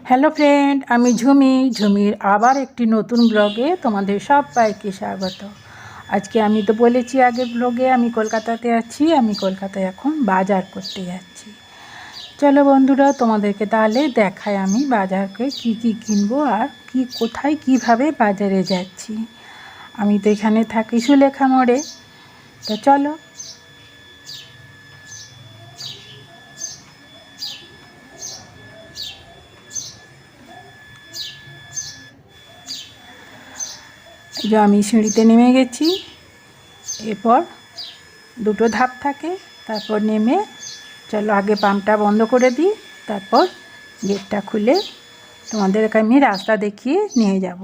Hello friend, আমি ঝুমির আবার একটি নতুন ব্লগে তোমাদের সবাইকে স্বাগত। আজকে আমি তো বলেছি আগের ব্লগে আমি কলকাতাতে আছি। আমি কলকাতায় এখন বাজার করতে যাচ্ছি। চলো বন্ধুরা, তোমাদেরকে তাহলে দেখাই আমি বাজারকে কি কিনবো আর কোথায় কিভাবে বাজারে যাচ্ছি। আমি তো এখানে থাকি সুলেখা মোড়ে। তো চলো। যে আমি সিঁড়িতে নেমে গেছি। এরপর দুটো ধাপ থাকে, তারপর নেমে চলো আগে পাম্পটা বন্ধ করে দিই, তারপর গেটটা খুলে তোমাদেরকে আমি রাস্তা দেখিয়ে নিয়ে যাব।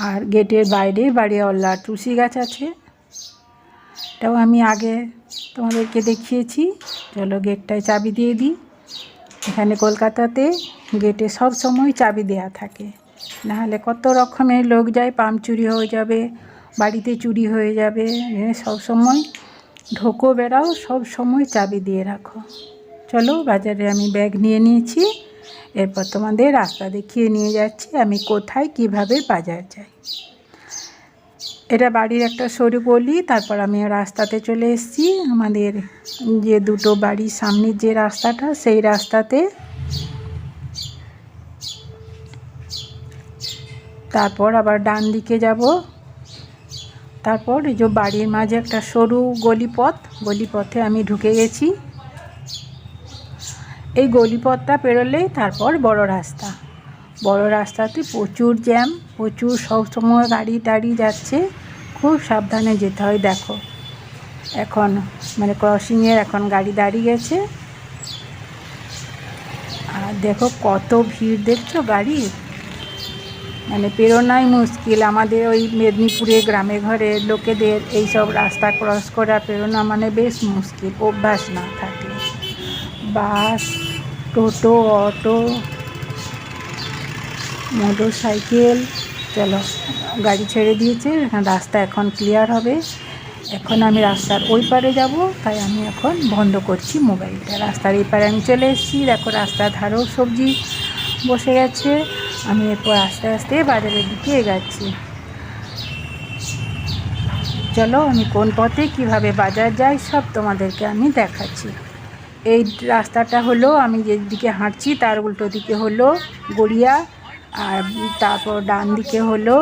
আর গেটের বাইরে বাড়িওয়ালার তুলসী গাছ আছে, এটাও আমি আগে তোমাদেরকে দেখিয়েছি। চলো গেটটায় চাবি দিয়ে দিই। এখানে কলকাতাতে গেটে সব সময় চাবি দেয়া থাকে, নাহলে কত রকমের লোক যায়, পাম্প চুরি হয়ে যাবে, বাড়িতে চুরি হয়ে যাবে। সব সময় ঢোকো বেরাও, সব সময় চাবি দিয়ে রাখো। চলো বাজারে আমি ব্যাগ নিয়ে নিয়েছি। এরপর তোমাদের রাস্তা দেখিয়ে নিয়ে যাচ্ছি আমি কোথায় কিভাবে বাজার যাই। এটা বাড়ির একটা সরু গলি। তারপর আমি রাস্তাতে চলে এসেছি। আমাদের যে দুটো বাড়ির সামনের যে রাস্তাটা, সেই রাস্তাতে। তারপর আবার ডান দিকে যাব। তারপর এই যে বাড়ির মাঝে একটা সরু গলিপথে আমি ঢুকে গেছি। এই গলিপথটা পেরোলেই তারপর বড় রাস্তাতে প্রচুর জ্যাম, প্রচুর সব সময় গাড়ি টাড়ি যাচ্ছে, খুব সাবধানে যেতে হয়। দেখো এখন ক্রসিংয়ের এখন গাড়ি দাঁড়িয়ে গেছে। আর দেখো কত ভিড়, দেখছো গাড়ির, পেরোনাই মুশকিল। আমাদের ওই মেদিনীপুরে গ্রামে ঘরে লোকেদের এইসব রাস্তা ক্রস করা পেরোনা বেশ মুশকিল, অভ্যাস না থাকলে। বাস, টোটো, অটো, মোটর সাইকেল। চলো গাড়ি ছেড়ে দিয়েছে, রাস্তা এখন ক্লিয়ার হবে। এখন আমি রাস্তার ওই পারে যাব, তাই আমি এখন বন্ধ করছি মোবাইলটা। রাস্তার এই পারে আমি চলে এসেছি। দেখো রাস্তার ধারেও সবজি বসে গেছে। আমি এরপর আস্তে আস্তে বাজারের দিকে এগাচ্ছি। চলো আমি কোন পথে কিভাবে বাজার যাই সব তোমাদেরকে আমি দেখাচ্ছি। এই রাস্তাটা হলো, আমি যেদিকে হাঁটছি তার উল্টো দিকে হলো গড়িয়া, আর তারপর ডান দিকে হলো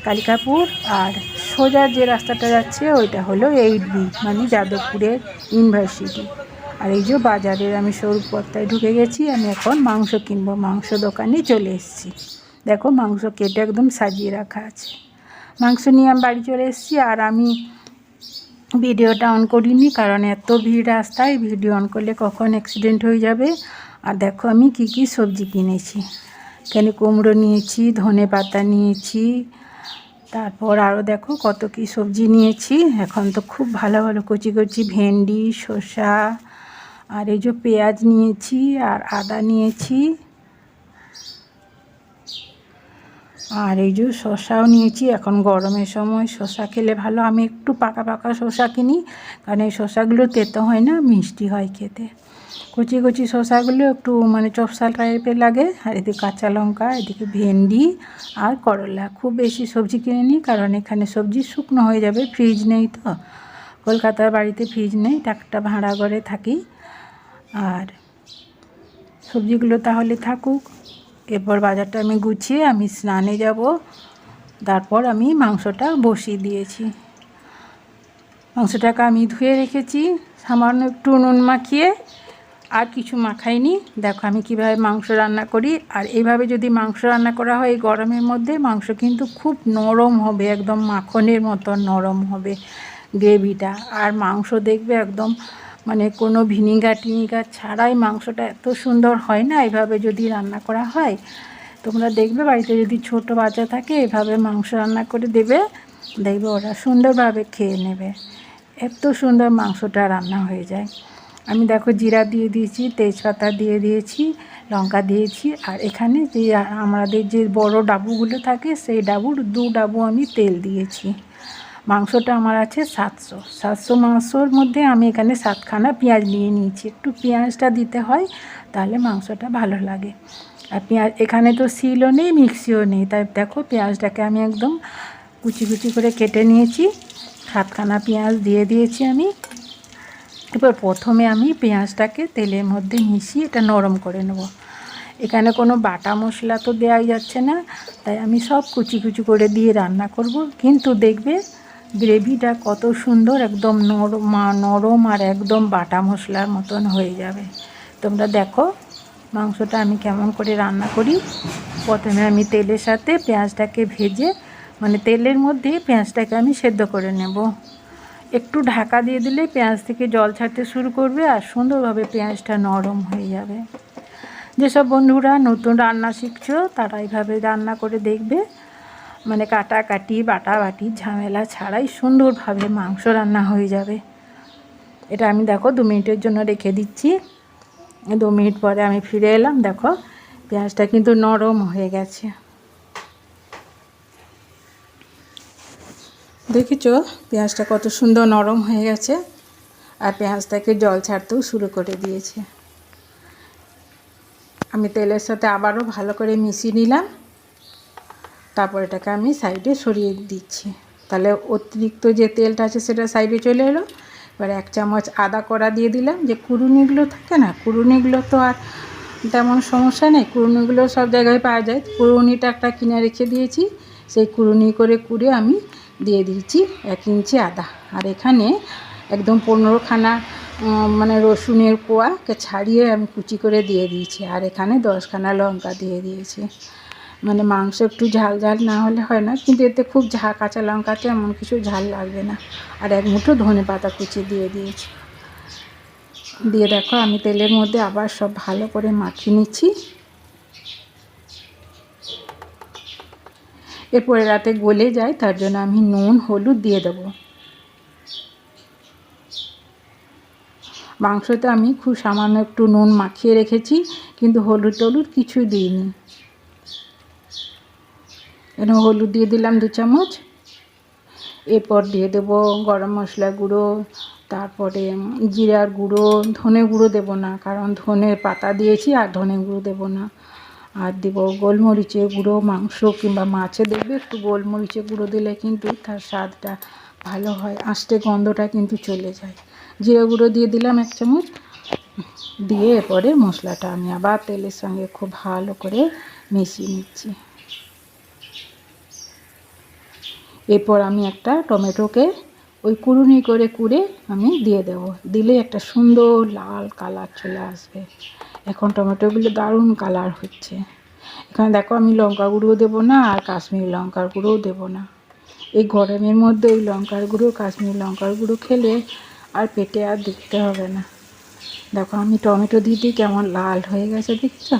কালিকাপুর, আর সোজা যে রাস্তাটা যাচ্ছে ওইটা হলো 8B যাদবপুরের ইউনিভার্সিটি। আর এই যে বাজারের আমি সরু পথটায় ঢুকে গেছি। আমি এখন মাংস কিনবো, মাংস দোকানে চলে এসেছি। দেখো মাংস কেটে একদম সাজিয়ে রাখা আছে। মাংস নিয়ে আমি বাড়ি চলে এসেছি। আর আমি ভিডিওটা অন করিনি, কারণ এত ভিড় রাস্তায়, ভিডিও অন করলে কখন অ্যাক্সিডেন্ট হয়ে যাবে। আর দেখো আমি কি সবজি কিনেছি। এখানে কুমড়ো নিয়েছি, ধনে পাতা নিয়েছি, তারপর আরও দেখো কত কি সবজি নিয়েছি। এখন তো খুব ভালো কচি ভেন্ডি, শসা, আর এই যে পেঁয়াজ নিয়েছি, আর আদা নিয়েছি, আর এই যে শসাও নিয়েছি। এখন গরমের সময় শসা খেলে ভালো। আমি একটু পাকা শসা কিনি, কারণ এই শসাগুলো তেতো হয় না, মিষ্টি হয় খেতে। কচি শসাগুলো একটু চপসা টাইপের লাগে। আর এদিকে কাঁচা লঙ্কা, এদিকে ভেন্ডি আর করলা। খুব বেশি সবজি কিনে নিই, কারণ এখানে সবজি শুকনো হয়ে যাবে, ফ্রিজ নেই তো। কলকাতার বাড়িতে ফ্রিজ নেই, একটা ভাড়া ঘরে থাকি। আর সবজিগুলো তাহলে থাকুক। এরপর বাজারটা আমি গুছিয়ে আমি স্নানে যাব। তারপর আমি মাংসটা বসিয়ে দিয়েছি। মাংসটাকে আমি ধুয়ে রেখেছি, সামান্য একটু নুন মাখিয়ে, আর কিছু মাখাইনি। দেখো আমি কিভাবে মাংস রান্না করি। আর এইভাবে যদি মাংস রান্না করা হয় এই গরমের মধ্যে, মাংস কিন্তু খুব নরম হবে, একদম মাখনের মতো নরম হবে গ্রেভিটা। আর মাংস দেখবে একদম কোনো ভিনিগার টিনিগার ছাড়াই মাংসটা এত সুন্দর হয় না, এইভাবে যদি রান্না করা হয়। তোমরা দেখবে বাড়িতে যদি ছোট বাচ্চা থাকে, এইভাবে মাংস রান্না করে দেবে, দেখবে ওরা সুন্দরভাবে খেয়ে নেবে। এত সুন্দর মাংসটা রান্না হয়ে যায়। আমি দেখো জিরা দিয়ে দিয়েছি, তেজপাতা দিয়ে দিয়েছি, লঙ্কা দিয়েছি। আর এখানে যে আমাদের যে বড় ডাবুগুলো থাকে, সেই ডাবুর 2 ডাবু আমি তেল দিয়েছি। মাংসটা আমার আছে 700 মাংসর মধ্যে আমি এখানে 7খানা পেঁয়াজ নিয়ে নিয়েছি। একটু পেঁয়াজটা দিতে হয়, তাহলে মাংসটা ভালো লাগে। আর পেঁয়াজ এখানে তো শিলও নেই, মিক্সিও নেই, তাই দেখো পেঁয়াজটাকে আমি একদম কুচি কুচি করে কেটে নিয়েছি। 7খানা পেঁয়াজ দিয়ে দিয়েছি আমি। এবার প্রথমে আমি পেঁয়াজটাকে তেলের মধ্যে মিশিয়ে এটা নরম করে নেব। এখানে কোনো বাটা মশলা তো দেওয়াই যাচ্ছে না, তাই আমি সব কুচি কুচি করে দিয়ে রান্না করব। কিন্তু দেখবে গ্রেভিটা কত সুন্দর, একদম নরম আর একদম বাটা মশলার মতন হয়ে যাবে। তোমরা দেখো মাংসটা আমি কেমন করে রান্না করি। প্রথমে আমি তেলের সাথে পেঁয়াজটাকে ভেজে, মানে তেলের মধ্যে পেঁয়াজটাকে আমি সেদ্ধ করে নেব। একটু ঢাকা দিয়ে দিলে পেঁয়াজ থেকে জল ছাড়তে শুরু করবে আর সুন্দরভাবে পেঁয়াজটা নরম হয়ে যাবে। যেসব বন্ধুরা নতুন রান্না শিখছো তারা এইভাবে রান্না করে দেখবে, মানে কাটাকাটি বাটাবাটি ঝামেলা ছাড়াই সুন্দরভাবে মাংস রান্না হয়ে যাবে। এটা আমি দেখো 2 মিনিটের জন্য রেখে দিচ্ছি। 2 মিনিট পরে আমি ফিরে এলাম। দেখো পেঁয়াজটা কিন্তু নরম হয়ে গেছে, দেখেছো পেঁয়াজটা কত সুন্দর নরম হয়ে গেছে আর পেঁয়াজটাকে জল ছাড়তেও শুরু করে দিয়েছে। আমি তেলের সাথে আবারও ভালো করে মিশিয়ে নিলাম। তারপর এটাকে আমি সাইডে সরিয়ে দিচ্ছি, তাহলে অতিরিক্ত যে তেলটা আছে সেটা সাইডে চলে এলো। এবার 1 চামচ আদা কোড়া দিয়ে দিলাম। যে কুড়ুনিগুলো থাকে না, কুড়ুনিগুলো তো আর তেমন সমস্যা নেই, কুড়ুনিগুলো সব জায়গায় পাওয়া যায়। কুড়ুনিটা একটা কিনে রেখে দিয়েছি, সেই কুড়ুনি করে কুড়ে আমি দিয়ে দিয়েছি 1 ইঞ্চি আদা। আর এখানে একদম 15খানা মানে রসুনের কোয়াকে ছাড়িয়ে আমি কুচি করে দিয়ে দিয়েছি। আর এখানে 10খানা লঙ্কা দিয়ে দিয়েছি। মানে মাংস একটু ঝাল ঝাল না হলে হয় না, কিন্তু এতে খুব কাঁচা লঙ্কাতে এমন কিছু ঝাল লাগবে না। আর 1 মুঠো ধনে পাতা কুচি দিয়ে দিয়েছি। দিয়ে দেখো আমি তেলের মধ্যে আবার সব ভালো করে মাখিয়ে নিচ্ছি। এরপরে রাতে গলে যায়, তার জন্য আমি নুন হলুদ দিয়ে দেবো। মাংসতে আমি খুব সামান্য একটু নুন মাখিয়ে রেখেছি, কিন্তু হলুদ টলুদ কিছুই দিইনি। এখানে হলুদ দিয়ে দিলাম 2 চামচ। এরপর দিয়ে দেবো গরম মশলা গুঁড়ো, তারপরে জিরার গুঁড়ো, ধনে গুঁড়ো দেবো না, কারণ ধনে পাতা দিয়েছি আর ধনে গুঁড়ো দেবো না। আর দেবো গোলমরিচের গুঁড়ো। মাংস কিংবা মাছে দেখবে একটু গোলমরিচের গুঁড়ো দিলে কিন্তু তার স্বাদটা ভালো হয়, আস্তে গন্ধটা কিন্তু চলে যায়। জিরা গুঁড়ো দিয়ে দিলাম 1 চামচ। দিয়ে এরপরে মশলাটা আমি আবার তেলের সঙ্গে খুব ভালো করে মিশিয়ে নিচ্ছি। এরপর আমি একটা টমেটোকে ওই কুড়ুনি করে কুড়ে আমি দিয়ে দেবো। দিলে একটা সুন্দর লাল কালার চলে আসবে। এখন টমেটোগুলো দারুণ কালার হচ্ছে। এখানে দেখো আমি লঙ্কা গুঁড়ো দেবো না আর কাশ্মীরি লঙ্কার গুঁড়োও দেবো না। এই গরমের মধ্যে ওই লঙ্কার গুঁড়ো কাশ্মীরি লঙ্কার গুঁড়ো খেলে আর পেটে আর দেখতে হবে না। দেখো আমি টমেটো দিতে কেমন লাল হয়ে গেছে, দেখছো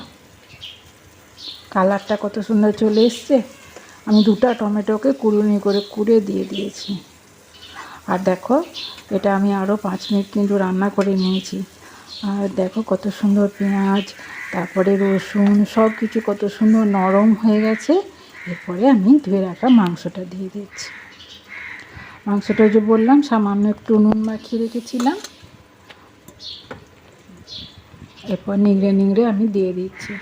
কালারটা কত সুন্দর চলে এসছে। আমি 2টা টমেটোকে কুড়ুনি করে কুড়ে দিয়ে দিয়েছি। আর দেখো এটা আমি আরও 5 মিনিট কিন্তু রান্না করে নিয়েছি। আর দেখো কত সুন্দর পেঁয়াজ, তারপরে রসুন সব কিছু কত সুন্দর নরম হয়ে গেছে। এরপরে আমি ধুয়ে রাখা মাংসটা দিয়ে দিচ্ছি। মাংসটা যে বললাম সামান্য একটু নুন মাখিয়ে রেখেছিলাম, এরপর নিংড়ে নিংড়ে আমি দিয়ে দিচ্ছি।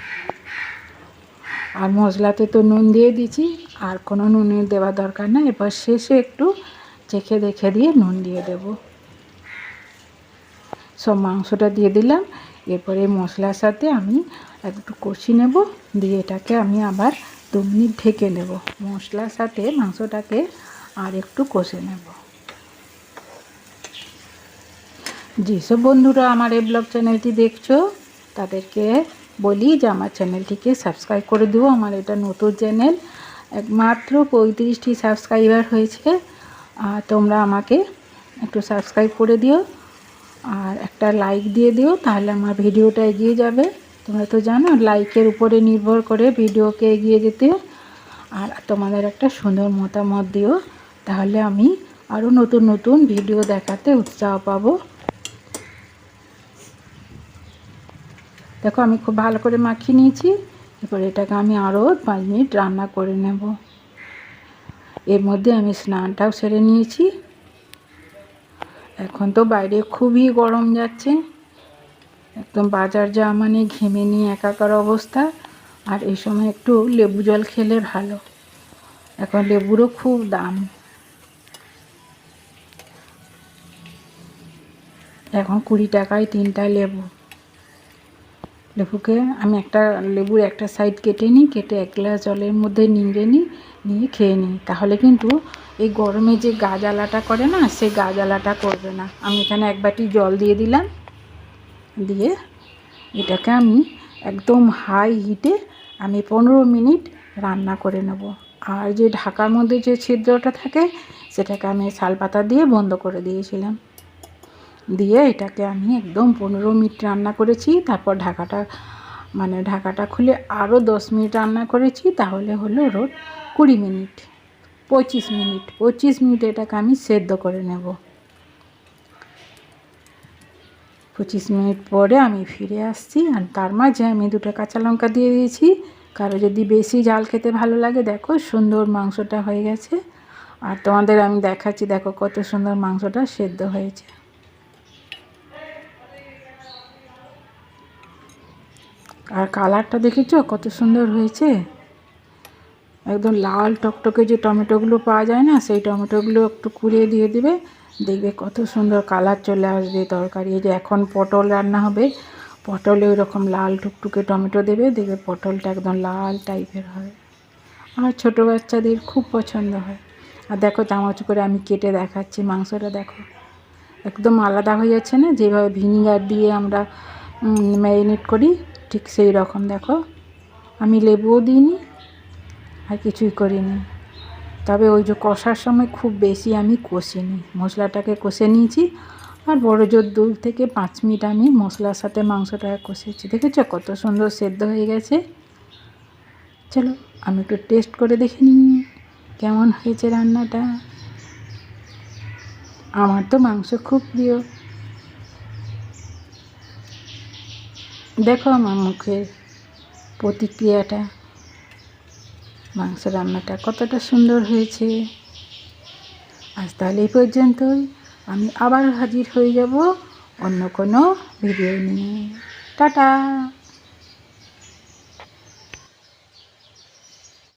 আর মশলাতে তো নুন দিয়ে দিয়েছি, আর কোনো নুন দেওয়ার দরকার না। এরপর শেষে একটু চেখে দেখে দিয়ে নুন দিয়ে দেব। সব মাংসটা দিয়ে দিলাম। এরপরে মশলার সাথে আমি একটু কষি নেব, দিয়ে এটাকে আমি আবার 2 মিনিট ঢেকে নেব। মশলার সাথে মাংসটাকে আর একটু কষে নেব। যেসব বন্ধুরা আমার এই ব্লগ চ্যানেলটি দেখছো তাদেরকে বলি যে আমার চ্যানেলটিকে সাবস্ক্রাইব করে দিও। আমার এটা নতুন চ্যানেল, মাত্র 35টি সাবস্ক্রাইবার হয়েছে। আর তোমরা আমাকে একটু সাবস্ক্রাইব করে দিও আর একটা লাইক দিয়ে দিও, তাহলে আমার ভিডিওটা এগিয়ে যাবে। তোমরা তো জানো লাইকের উপরে নির্ভর করে ভিডিওকে এগিয়ে যেতে। আর তোমাদের একটা সুন্দর মতামত দিও, তাহলে আমি আরও নতুন নতুন ভিডিও দেখাতে উৎসাহ পাবো। দেখো আমি খুব ভালো করে মাখিয়ে নিয়েছি। এরপর এটাকে আমি আরও 5 মিনিট রান্না করে নেব। এর মধ্যে আমি স্নানটাও সেরে নিয়েছি। এখন তো বাইরে খুবই গরম যাচ্ছে, একদম বাজার যাওয়া মানে ঘেমে নিয়ে একাকার অবস্থা। আর এই সময় একটু লেবু জল খেলে ভালো, এখন লেবুরও খুব দাম। এখন 20 টাকায় 3টা লেবু। লেবুকে আমি লেবুর একটা সাইড কেটে নিই, কেটে 1 গ্লাস জলের মধ্যে নিংড়ে নিই, নিয়ে খেয়ে নিই। তাহলে কিন্তু এই গরমে যে গা জ্বালাটা করে না, সেই গা জ্বালাটা করবে না। আমি এখানে 1 বাটি জল দিয়ে দিলাম, দিয়ে এটাকে আমি একদম হাই হিটে আমি 15 মিনিট রান্না করে নেব। আর যে ঢাকার মধ্যে যে ছিদ্রটা থাকে, সেটাকে আমি শালপাতা দিয়ে বন্ধ করে দিয়েছিলাম। দিয়ে এটাকে আমি একদম 15 মিনিট রান্না করেছি। তারপর ঢাকাটা খুলে আরও 10 মিনিট রান্না করেছি। তাহলে হলো 20 মিনিট, 25 মিনিট এটাকে আমি সেদ্ধ করে নেব। 25 মিনিট পরে আমি ফিরে আসছি। আর তার মাঝে আমি 2টা কাঁচা লঙ্কা দিয়ে দিয়েছি। কারো যদি বেশি ঝাল খেতে ভালো লাগে, দেখো সুন্দর মাংসটা হয়ে গেছে। আর তোমাদের আমি দেখাচ্ছি, দেখো কত সুন্দর মাংসটা সেদ্ধ হয়েছে। আর কালারটা দেখেছো কত সুন্দর হয়েছে, একদম লাল টকটকে যে টমেটোগুলো পাওয়া যায় না, সেই টমেটোগুলো একটু কুড়িয়ে দিয়ে দিবে, দেখবে কত সুন্দর কালার চলে আসবে তরকারি। এই যে এখন পটল রান্না হবে, পটলে ওই রকম লাল টুকটুকে টমেটো দেবে, দেখবে পটলটা একদম লাল টাইপের হয়। আর ছোটো বাচ্চাদের খুব পছন্দ হয়। আর দেখো চামচ করে আমি কেটে দেখাচ্ছি, মাংসটা দেখো একদম আলাদা হয়ে যাচ্ছে না, যেভাবে ভিনিগার দিয়ে আমরা ম্যারিনেট করি, ঠিক সেই রকম। দেখো আমি লেবুও দিইনি আর কিছুই করিনি। তবে ওই যে কষার সময় খুব বেশি আমি কষিনি, মশলাটাকে কষে নিয়েছি। আর বড় জোর 2 থেকে 5 মিনিট আমি মশলার সাথে মাংসটাকে কষেছি। দেখেছো কত সুন্দর সেদ্ধ হয়ে গেছে। চলো আমি একটু টেস্ট করে দেখে নিই কেমন হয়েছে রান্নাটা। আমার তো মাংস খুব প্রিয়। দেখো আমার মুখের প্রতিক্রিয়াটা, মাংস রান্নাটা কতটা সুন্দর হয়েছে। আজ তাহলে এই পর্যন্তই। আমি আবার হাজির হয়ে যাব অন্য কোনো ভিডিও নিয়ে। টাটা।